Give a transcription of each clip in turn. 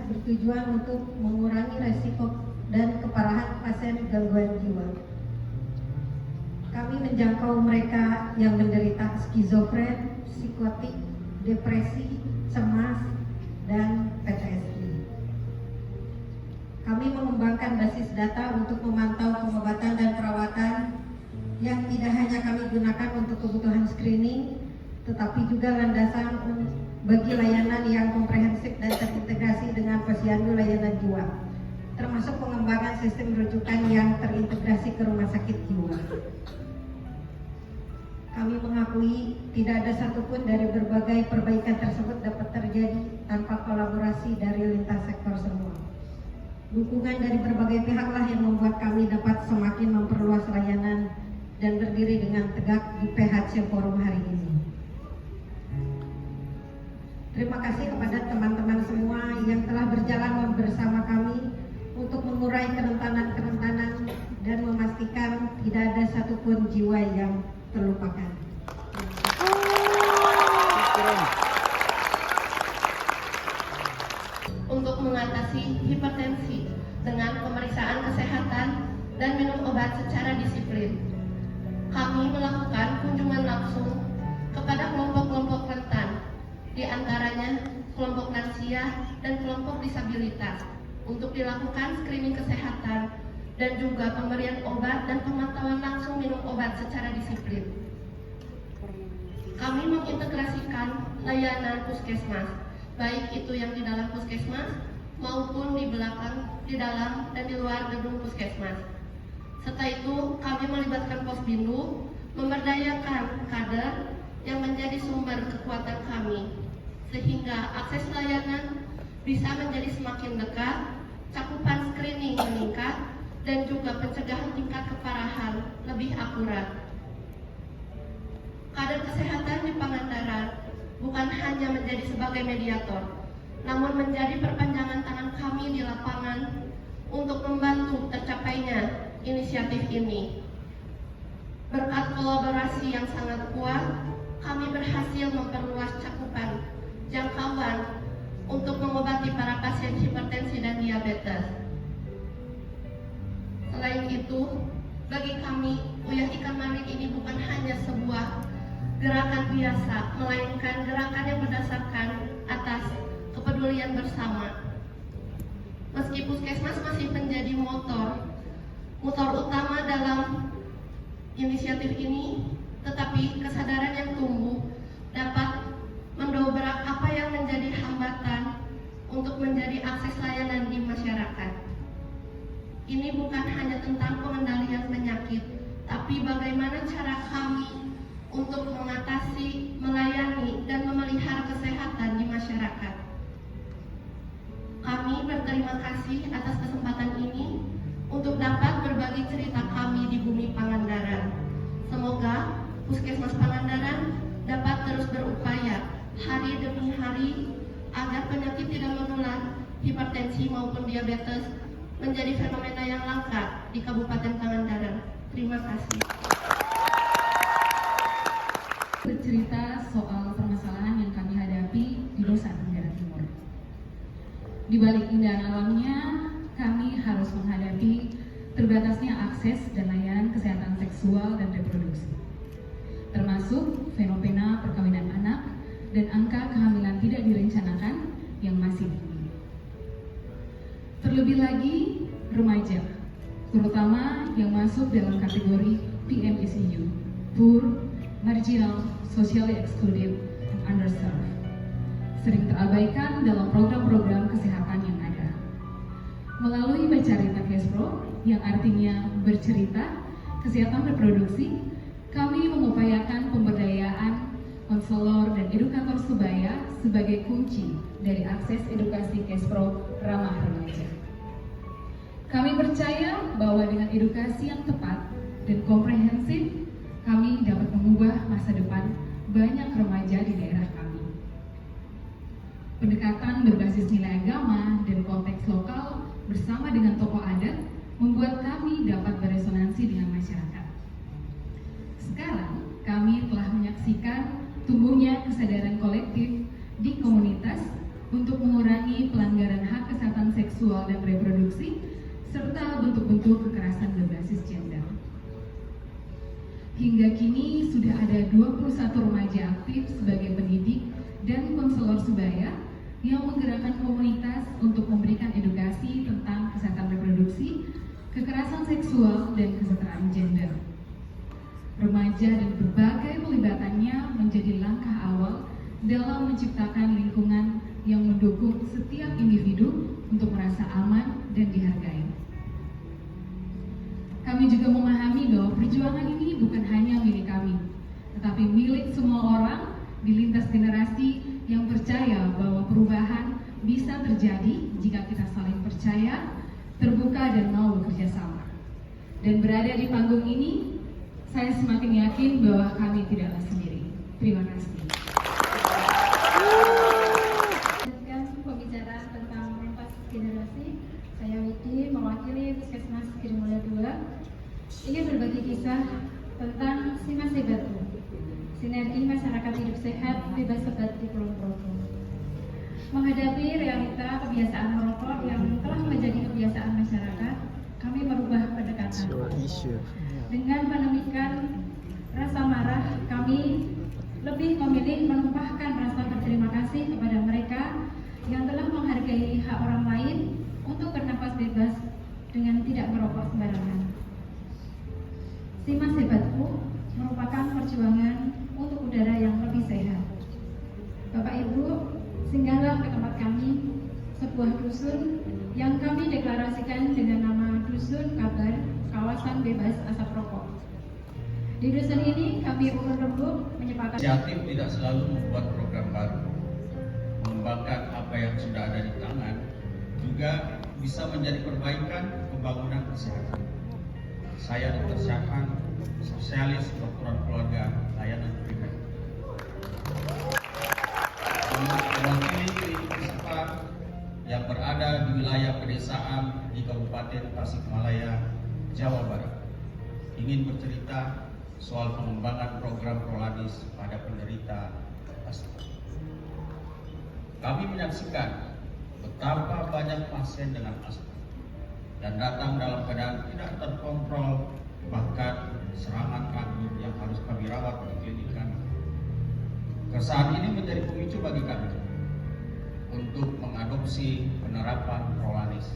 bertujuan untuk mengurangi resiko dan keparahan pasien gangguan jiwa. Kami menjangkau mereka yang menderita skizofren, psikotik, depresi, cemas, dan PTSD. Kami mengembangkan basis data untuk memantau pengobatan dan perawatan yang tidak hanya kami gunakan untuk kebutuhan screening, tetapi juga landasan bagi layanan yang komprehensif dan terintegrasi dengan posyandu layanan jiwa, termasuk pengembangan sistem rujukan yang terintegrasi ke rumah sakit jiwa. Kami mengakui tidak ada satupun dari berbagai perbaikan tersebut dapat terjadi tanpa kolaborasi dari lintas sektor semua. Dukungan dari berbagai pihaklah yang membuat kami dapat semakin memperluas layanan dan berdiri dengan tegak di PHC Forum hari ini. Terima kasih kepada teman-teman semua yang telah berjalan bersama kami untuk mengurai kerentanan-kerentanan dan memastikan tidak ada satupun jiwa yang terlupakan. Untuk mengatasi hipertensi dengan pemeriksaan kesehatan dan minum obat secara disiplin, kami melakukan kunjungan langsung kepada kelompok-kelompok rentan, di antaranya kelompok lansia dan kelompok disabilitas, untuk dilakukan screening kesehatan dan juga pemberian obat dan pemantauan langsung minum obat secara disiplin. Kami mengintegrasikan layanan puskesmas, baik itu yang di dalam puskesmas maupun di belakang, di dalam dan di luar gedung puskesmas. Setelah itu, kami melibatkan Posbindu, memberdayakan kader yang menjadi sumber kekuatan kami, sehingga akses layanan bisa menjadi semakin dekat, cakupan screening meningkat, dan juga pencegahan tingkat keparahan lebih akurat. Kader kesehatan di Pangandaran bukan hanya menjadi sebagai mediator, namun menjadi perpanjangan tangan kami di lapangan untuk membantu tercapainya inisiatif ini. Berkat kolaborasi yang sangat kuat, kami berhasil memperluas cakupan jangkauan untuk mengobati para pasien hipertensi dan diabetes. Selain itu, bagi kami, Uyah Ikan Marin ini bukan hanya sebuah gerakan biasa, melainkan gerakan yang berdasarkan atas kepedulian bersama. Meski puskesmas masih menjadi motor utama dalam inisiatif ini, tetapi kesadaran yang tumbuh dapat mendobrak apa yang menjadi hambatan untuk menjadi akses layanan di masyarakat. Ini bukan hanya tentang pengendalian penyakit, tapi bagaimana cara kami untuk mengatasi, melayani, dan memelihara kesehatan di masyarakat. Kami berterima kasih atas kesempatan ini untuk dapat berbagi cerita kami di bumi Pangandaran. Semoga Puskesmas Pangandaran dapat terus berupaya hari demi hari agar penyakit tidak menular, hipertensi maupun diabetes menjadi fenomena yang langka di Kabupaten Pangandaran. Terima kasih. Bercerita soal permasalahan yang kami hadapi di Nusa Tenggara Timur. Di balik keindahan alamnya, kami harus menghadapi terbatasnya akses dan layanan kesehatan seksual dan reproduksi, termasuk fenomena perkawinan anak dan angka kehamilan tidak direncanakan yang masih tinggi. Terlebih lagi, remaja, terutama yang masuk dalam kategori PMICU, Poor, Marginal, Socially Excluded, and Underserved, sering terabaikan dalam program-program kesehatan yang ada. Melalui Bacarita Kespro, yang artinya bercerita kesehatan reproduksi, kami mengupayakan pemberdayaan konselor dan edukator sebaya sebagai kunci dari akses edukasi Kespro ramah remaja. Kami percaya bahwa dengan edukasi yang tepat dan komprehensif, kami dapat mengubah masa depan banyak remaja di daerah kami. Pendekatan berbasis nilai agama dan konteks lokal bersama dengan tokoh adat membuat kami dapat beresonansi dengan masyarakat. Sekarang, kami telah menyaksikan tumbuhnya kesadaran kolektif di komunitas untuk mengurangi dan reproduksi, serta bentuk-bentuk kekerasan berbasis gender. Hingga kini sudah ada 21 remaja aktif sebagai pendidik dan konselor sebaya yang menggerakkan komunitas untuk memberikan edukasi tentang kesehatan reproduksi, kekerasan seksual, dan kesetaraan gender. Remaja dan berbagai pelibatannya menjadi langkah awal dalam menciptakan lingkungan yang mendukung setiap individu untuk merasa aman dan dihargai. Kami juga memahami bahwa perjuangan ini bukan hanya milik kami, tetapi milik semua orang di lintas generasi yang percaya bahwa perubahan bisa terjadi jika kita saling percaya, terbuka, dan mau bekerja sama. Dan berada di panggung ini, saya semakin yakin bahwa kami tidaklah sendiri. Terima kasih. Pembicaraan tentang lintas generasi, saya Widi mewakili Puskesmas Girimulya 2 ingin berbagi kisah tentang Simas Hebatku, sinergi masyarakat hidup sehat bebas sebat di Kulon Progo. Menghadapi realita kebiasaan merokok yang telah menjadi kebiasaan masyarakat, kami merubah pendekatan. Dengan menemukan rasa marah, kami lebih memilih menumpahkan rasa berterima kasih kepada mereka yang telah menghargai hak orang lain untuk bernafas bebas dengan tidak merokok sembarangan. Simas Hebatku merupakan perjuangan untuk udara yang lebih sehat. Bapak Ibu, singgahlah ke tempat kami, sebuah dusun yang kami deklarasikan dengan nama Dusun Kabar, Kawasan Bebas Asap Rokok. Di dusun ini kami ulur rembuk menyepakati Inisiatif tidak selalu membuat program baru. Mengembangkan apa yang sudah ada di tangan juga bisa menjadi perbaikan pembangunan kesehatan. Saya Dr. Syahkan, spesialis kedokteran keluarga layanan primer. Mewakili klinik puspa yang berada di wilayah pedesaan di Kabupaten Tasikmalaya, Jawa Barat, ingin bercerita soal pengembangan program Prolanis pada penderita asma. Kami menyaksikan betapa banyak pasien dengan asma dan datang dalam keadaan tidak terkontrol, bahkan serangan kanker yang harus kami rawat di klinik kami. Keresahan ini menjadi pemicu bagi kami untuk mengadopsi penerapan Prolanis,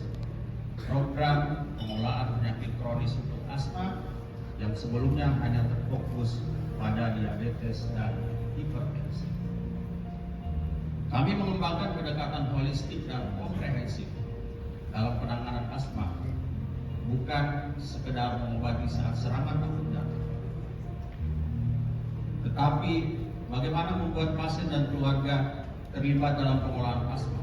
program pengelolaan penyakit kronis untuk asma yang sebelumnya hanya terfokus pada diabetes dan hipertensi. Kami mengembangkan pendekatan holistik dan komprehensif dalam penanganan asma, bukan sekedar mengobati saat serangan akut datang, tetapi bagaimana membuat pasien dan keluarga terlibat dalam pengelolaan asma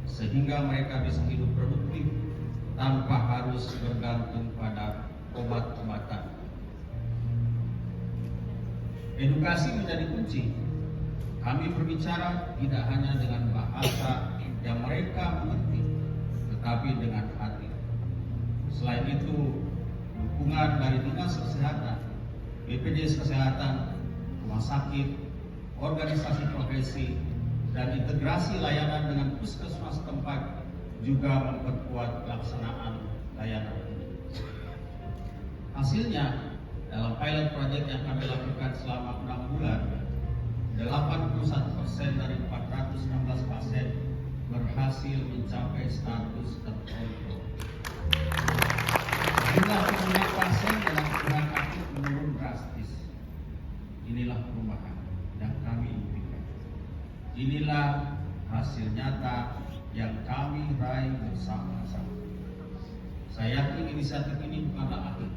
sehingga mereka bisa hidup produktif tanpa harus bergantung pada obat-obatan. Edukasi menjadi kunci. Kami berbicara tidak hanya dengan bahasa yang mereka mengerti, tetapi dengan hati. Selain itu, dukungan dari Dinas Kesehatan, BPJS Kesehatan, rumah sakit, organisasi profesi, dan integrasi layanan dengan puskesmas tempat juga memperkuat pelaksanaan layanan ini. Hasilnya, dalam pilot project yang kami lakukan selama 6 bulan, 81% dari 416 pasien berhasil mencapai status terkontrol. Jumlah pengguna pasien dalam keadaan akut menurun drastis. Inilah perubahan yang kami impikan. Inilah hasil nyata yang kami raih bersama-sama. Saya yakin inisiatif ini bukanlah akhir,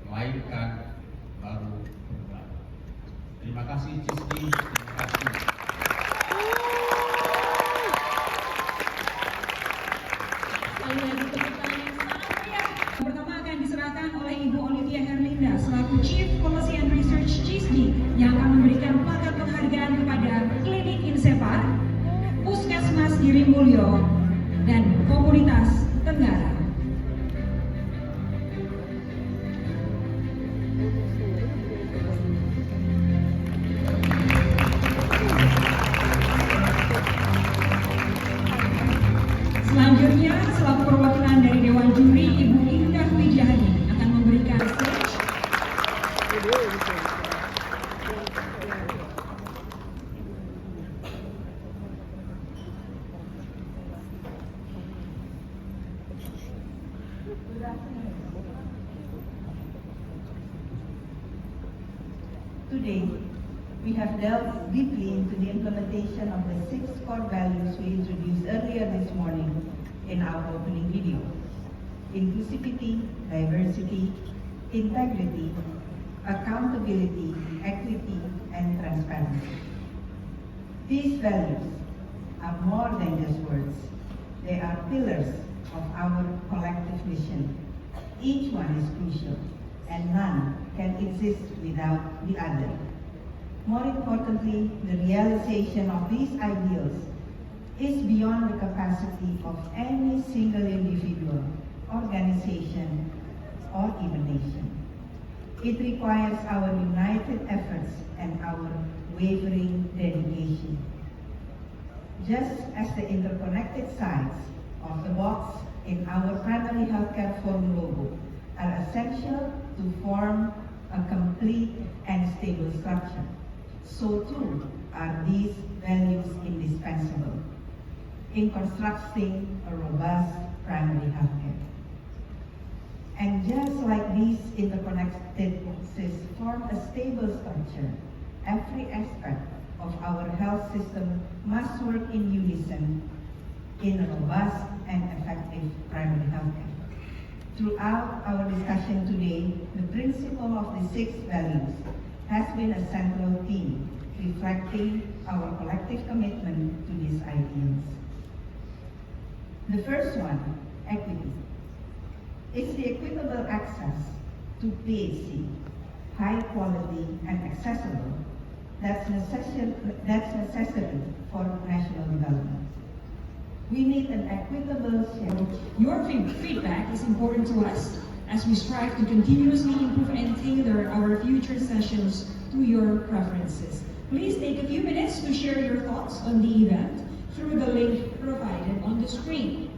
melainkan baru berbalik. Terima kasih Cisdi, terima kasih. Pertama akan diserahkan oleh Ibu Olivia Herlinda selaku Chief Policy and Research CISDI yang akan memberikan plakat penghargaan kepada Klinik Insepar, Puskesmas Girimulya, dan Komunitas Tenggara. Selanjutnya Today, we have delved deeply into the implementation of the 6 core values we introduced earlier this morning in our opening video: inclusivity, diversity, integrity, accountability, equity, and transparency. These values are more than just words. They are pillars of our collective mission. Each one is crucial, and none can exist without the other. More importantly, the realization of these ideals is beyond the capacity of any single individual, organization, or even nation. It requires our united efforts and our wavering dedication. Just as the interconnected sides of the box in our primary healthcare forum logo are essential to form a complete and stable structure, so too are these values indispensable in constructing a robust primary healthcare. And just like these interconnected boxes form a stable structure, every aspect of our health system must work in unison in a robust and effective primary healthcare. Throughout our discussion today, the principle of the 6 values has been a central theme, reflecting our collective commitment to these ideals. The first one, equity. It's the equitable access to PHC, high quality and accessible, that's necessary for national development. We need an equitable share. Your feedback is important to us as we strive to continuously improve and tailor our future sessions to your preferences. Please take a few minutes to share your thoughts on the event through the link provided on the screen.